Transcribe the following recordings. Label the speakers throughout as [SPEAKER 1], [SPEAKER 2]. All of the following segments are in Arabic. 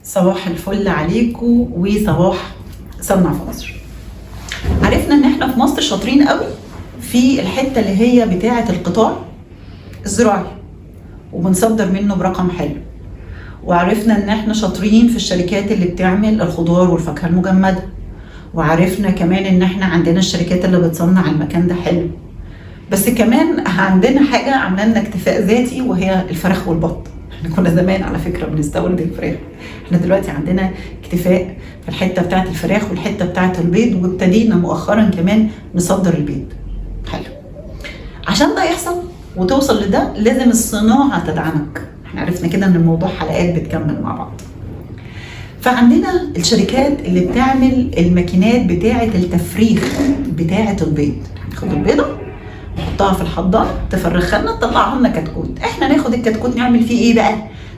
[SPEAKER 1] صباح الفل عليكم وصباح صنع في مصر. عرفنا ان احنا في مصر شاطرين قوي في الحته اللي هي بتاعه القطاع الزراعي وبنصدر منه برقم حلو، وعرفنا ان احنا شاطرين في الشركات اللي بتعمل الخضار والفاكهه المجمده، وعرفنا كمان ان احنا عندنا الشركات اللي بتصنع المكان ده حلو. بس كمان عندنا حاجه عامله لنا اكتفاء ذاتي وهي الفراخ والبط. احنا كنا زمان على فكره بنستورد الفراخ، احنا دلوقتي عندنا اكتفاء في الحته بتاعه الفراخ والحته بتاعه البيض، وابتدينا مؤخرا كمان نصدر البيض. حلو. عشان ده يحصل وتوصل لده لازم الصناعه تدعمك. احنا عرفنا كده ان الموضوع حلقات بتكمل مع بعض. فعندنا الشركات اللي بتعمل الماكينات بتاعه التفريخ بتاعه البيض. هناخد البيضه نحطها في الحضانه تفرخها لنا تطلعها لنا كتكوت. احنا ناخد الكتكوت نعمل فيه ايه بقى؟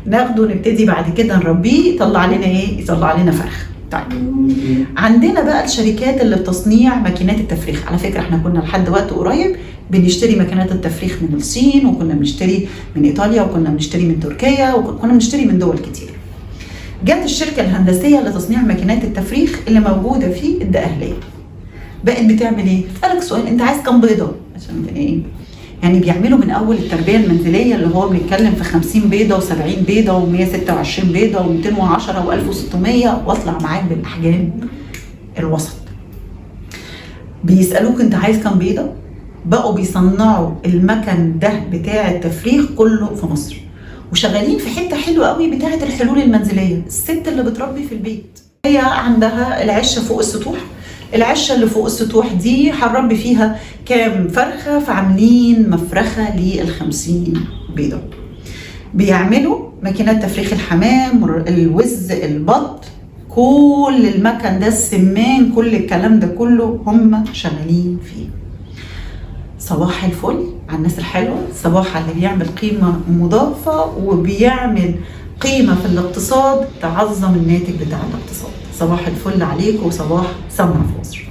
[SPEAKER 1] ناخده نبتدي بعد كده نربيه يطلع لنا ايه؟ يطلع لنا فرخ. طيب عندنا بقى الشركات اللي بتصنيع ماكينات التفريخ. على فكره احنا كنا لحد وقت قريب بنشتري ماكينات التفريخ من الصين، وكنا بنشتري من ايطاليا، وكنا بنشتري من تركيا، وكنا بنشتري من دول كتير. جت الشركه الهندسيه لتصنيع ماكينات التفريخ اللي موجوده في الدقهليه. بقت بتعمل ايه؟ تسالك سؤال، انت عايز كام بيضه؟ عشان ايه؟ يعني بيعملوا من اول التربيه المنزليه اللي هو بنتكلم في 50 بيضه و70 بيضه و126 بيضه و210 و1600، واطلع معاك بالاحجام الوسط. بيسالوك انت عايز كام بيضه؟ بقوا بيصنعوا المكن ده بتاع التفريخ كله في مصر، وشغالين في حته حلوه قوي بتاعه الحلول المنزليه. الست اللي بتربي في البيت هي عندها العشه فوق السطوح، العشه اللي فوق السطوح دي هنربي فيها كام فرخه، فعاملين مفرخه لل50 بيضه. بيعملوا ماكينات تفريخ الحمام، الوز، البط، كل المكن ده، السمان، كل الكلام ده كله هم شغالين فيه. صباح الفل على الناس الحلوه، صباح على اللي بيعمل قيمه مضافه وبيعمل قيمه في الاقتصاد تعظم الناتج بتاع الاقتصاد. صباح الفل عليكم وصباح صنع في مصر.